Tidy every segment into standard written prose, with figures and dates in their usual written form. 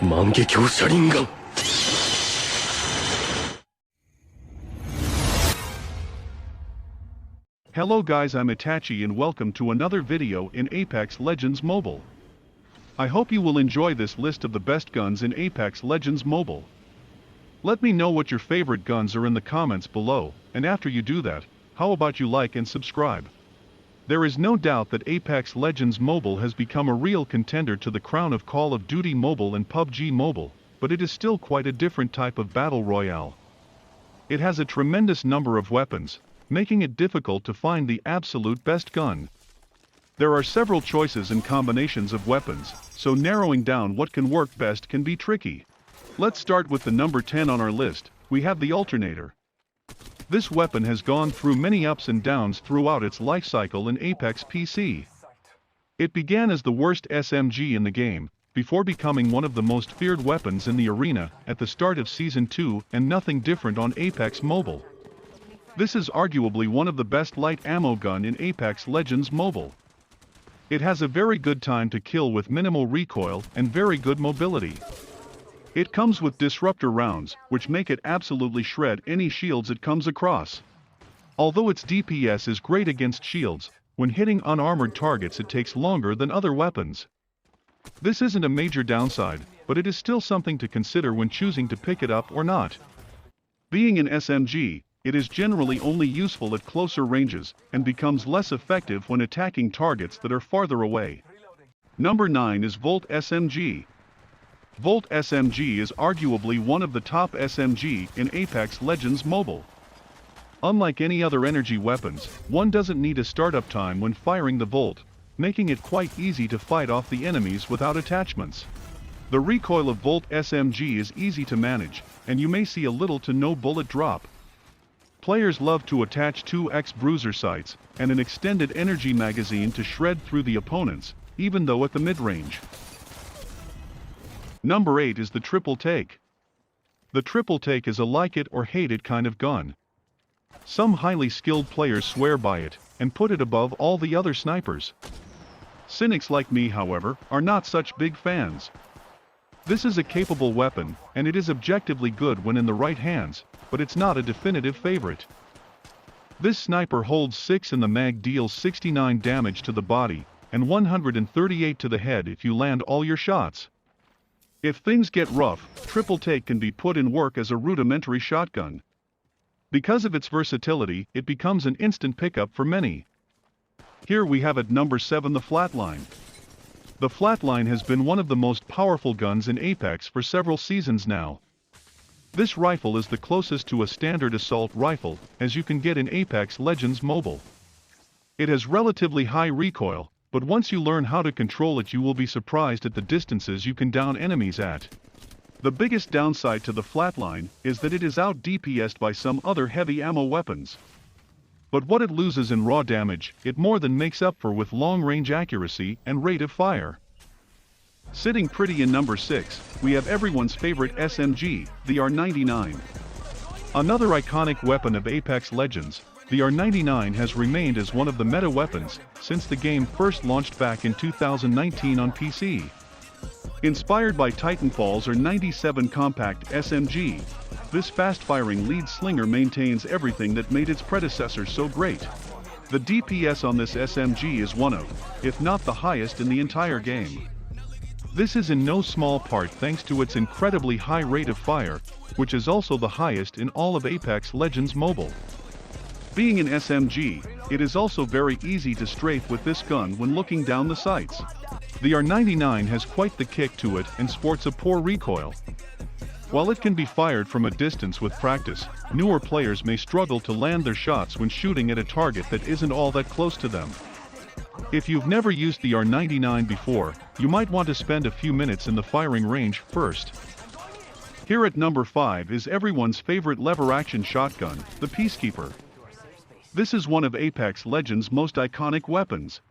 万華鏡車輪眼。 Hello guys, I'm Itachi and welcome to another video in Apex Legends Mobile. I hope you will enjoy this list of the best guns in Apex Legends Mobile. Let me know what your favorite guns are in the comments below, and after you do that, how about you like and subscribe? There is no doubt that Apex Legends Mobile has become a real contender to the crown of Call of Duty Mobile and PUBG Mobile, but it is still quite a different type of battle royale. It has a tremendous number of weapons, making it difficult to find the absolute best gun. There are several choices and combinations of weapons, so narrowing down what can work best can be tricky. Let's start with the number 10 on our list. We have the alternator. This weapon has gone through many ups and downs throughout its life cycle in Apex PC. It began as the worst SMG in the game, before becoming one of the most feared weapons in the arena at the start of Season 2, and nothing different on Apex Mobile. This is arguably one of the best light ammo gun in Apex Legends Mobile. It has a very good time to kill with minimal recoil and very good mobility. It comes with disruptor rounds, which make it absolutely shred any shields it comes across. Although its DPS is great against shields, when hitting unarmored targets it takes longer than other weapons. This isn't a major downside, but it is still something to consider when choosing to pick it up or not. Being an SMG, it is generally only useful at closer ranges, and becomes less effective when attacking targets that are farther away. Number 9 is Volt SMG. Volt SMG is arguably one of the top SMG in Apex Legends Mobile. Unlike any other energy weapons, one doesn't need a startup time when firing the Volt, making it quite easy to fight off the enemies without attachments. The recoil of Volt SMG is easy to manage, and you may see a little to no bullet drop. Players love to attach 2x bruiser sights and an extended energy magazine to shred through the opponents, even though at the mid-range. Number 8 is the triple take. The triple take is a like it or hate it kind of gun. Some highly skilled players swear by it and put it above all the other snipers. Cynics like me, however, are not such big fans. This is a capable weapon, and it is objectively good when in the right hands, but it's not a definitive favorite. This sniper holds 6 in the mag, deals 69 damage to the body, and 138 to the head if you land all your shots. If things get rough, triple take can be put in work as a rudimentary shotgun. Because of its versatility, it becomes an instant pickup for many. Here we have at number 7 the flatline. The flatline has been one of the most powerful guns in Apex for several seasons now. This rifle is the closest to a standard assault rifle as you can get in Apex Legends Mobile. It has relatively high recoil, but once you learn how to control it you will be surprised at the distances you can down enemies at. The biggest downside to the flatline is that it is out DPS'd by some other heavy ammo weapons. But what it loses in raw damage, it more than makes up for with long-range accuracy and rate of fire. Sitting pretty in number 6, we have everyone's favorite SMG, the R99. Another iconic weapon of Apex Legends, the R99 has remained as one of the meta weapons since the game first launched back in 2019 on PC. Inspired by Titanfall's R97 compact SMG, this fast-firing lead slinger maintains everything that made its predecessor so great. The DPS on this SMG is one of, if not the highest in the entire game. This is in no small part thanks to its incredibly high rate of fire, which is also the highest in all of Apex Legends Mobile. Being an SMG, it is also very easy to strafe with this gun when looking down the sights. The R99 has quite the kick to it and sports a poor recoil. While it can be fired from a distance with practice, newer players may struggle to land their shots when shooting at a target that isn't all that close to them. If you've never used the R99 before, you might want to spend a few minutes in the firing range first. Here at number 5 is everyone's favorite lever-action shotgun, the Peacekeeper. This is one of Apex Legends' most iconic weapons.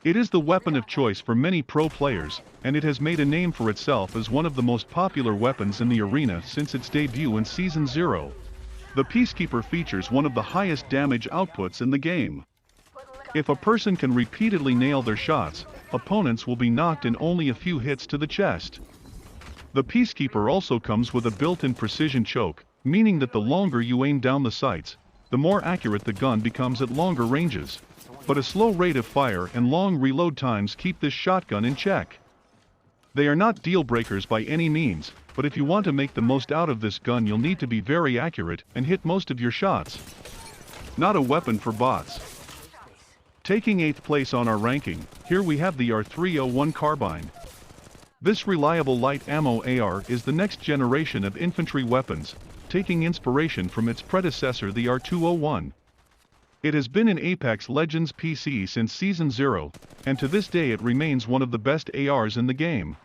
It is the weapon of choice for many pro players, and it has made a name for itself as one of the most popular weapons in the arena since its debut in Season 0. The Peacekeeper features one of the highest damage outputs in the game. If a person can repeatedly nail their shots, opponents will be knocked in only a few hits to the chest. The Peacekeeper also comes with a built-in precision choke, meaning that the longer you aim down the sights, the more accurate the gun becomes at longer ranges. But a slow rate of fire and long reload times keep this shotgun in check. They are not deal breakers by any means, but if you want to make the most out of this gun, you'll need to be very accurate and hit most of your shots. Not a weapon for bots. Taking 8th place on our ranking, here we have the R301 carbine. This reliable light ammo AR is the next generation of infantry weapons, taking inspiration from its predecessor the R201. It has been in Apex Legends PC since Season 0, and to this day it remains one of the best ARs in the game.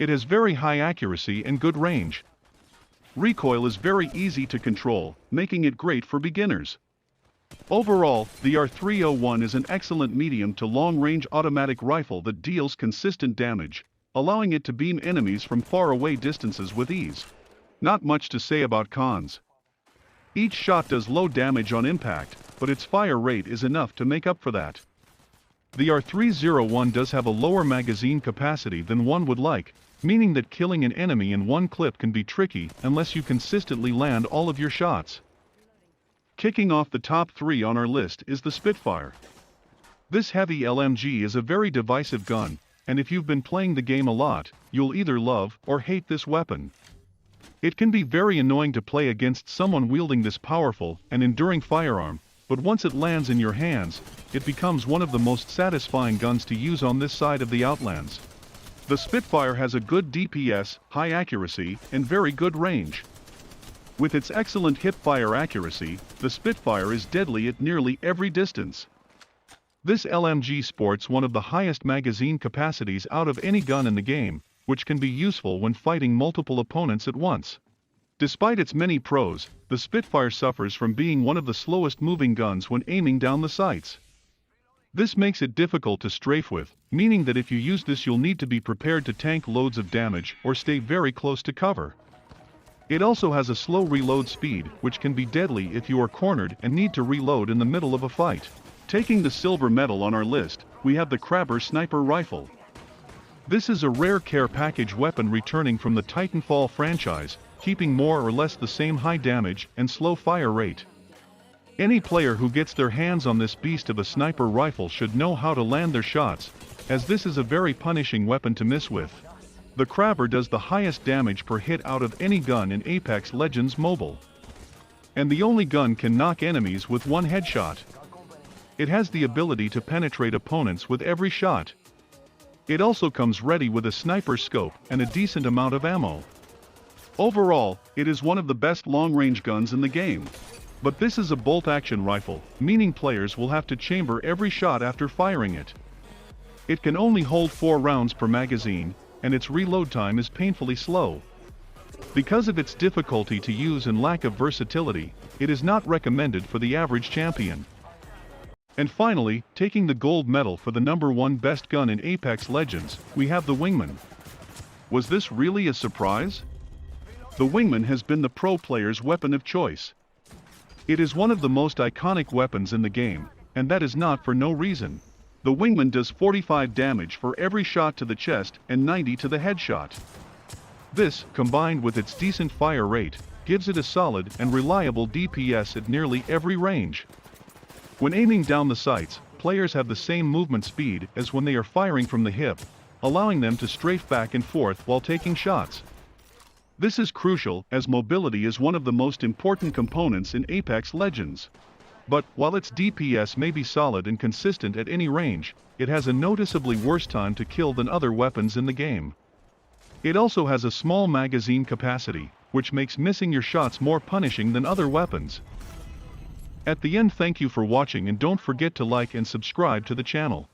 It has very high accuracy and good range. Recoil is very easy to control, making it great for beginners. Overall, the R301 is an excellent medium to long-range automatic rifle that deals consistent damage, allowing it to beam enemies from far away distances with ease. Not much to say about cons. Each shot does low damage on impact, but its fire rate is enough to make up for that. The R301 does have a lower magazine capacity than one would like, meaning that killing an enemy in one clip can be tricky unless you consistently land all of your shots. Kicking off the top 3 on our list is the Spitfire. This heavy LMG is a very divisive gun, and if you've been playing the game a lot, you'll either love or hate this weapon. It can be very annoying to play against someone wielding this powerful and enduring firearm, but once it lands in your hands, it becomes one of the most satisfying guns to use on this side of the Outlands. The Spitfire has a good DPS, high accuracy, and very good range. With its excellent hip-fire accuracy, the Spitfire is deadly at nearly every distance. This LMG sports one of the highest magazine capacities out of any gun in the game, which can be useful when fighting multiple opponents at once. Despite its many pros, the Spitfire suffers from being one of the slowest moving guns when aiming down the sights. This makes it difficult to strafe with, meaning that if you use this you'll need to be prepared to tank loads of damage or stay very close to cover. It also has a slow reload speed, which can be deadly if you are cornered and need to reload in the middle of a fight. Taking the silver medal on our list, we have the Crabber Sniper Rifle. This is a rare care package weapon returning from the Titanfall franchise, keeping more or less the same high damage and slow fire rate. Any player who gets their hands on this beast of a sniper rifle should know how to land their shots, as this is a very punishing weapon to miss with. The Crabber does the highest damage per hit out of any gun in Apex Legends Mobile. And the only gun can knock enemies with one headshot. It has the ability to penetrate opponents with every shot. It also comes ready with a sniper scope and a decent amount of ammo. Overall, it is one of the best long-range guns in the game. But this is a bolt-action rifle, meaning players will have to chamber every shot after firing it. It can only hold 4 rounds per magazine, and its reload time is painfully slow. Because of its difficulty to use and lack of versatility, it is not recommended for the average champion. And finally, taking the gold medal for the #1 best gun in Apex Legends, we have the Wingman. Was this really a surprise? The Wingman has been the pro player's weapon of choice. It is one of the most iconic weapons in the game, and that is not for no reason. The Wingman does 45 damage for every shot to the chest and 90 to the headshot. This, combined with its decent fire rate, gives it a solid and reliable DPS at nearly every range. When aiming down the sights, players have the same movement speed as when they are firing from the hip, allowing them to strafe back and forth while taking shots. This is crucial, as mobility is one of the most important components in Apex Legends. But, while its DPS may be solid and consistent at any range, it has a noticeably worse time to kill than other weapons in the game. It also has a small magazine capacity, which makes missing your shots more punishing than other weapons. At the end, thank you for watching, and don't forget to like and subscribe to the channel.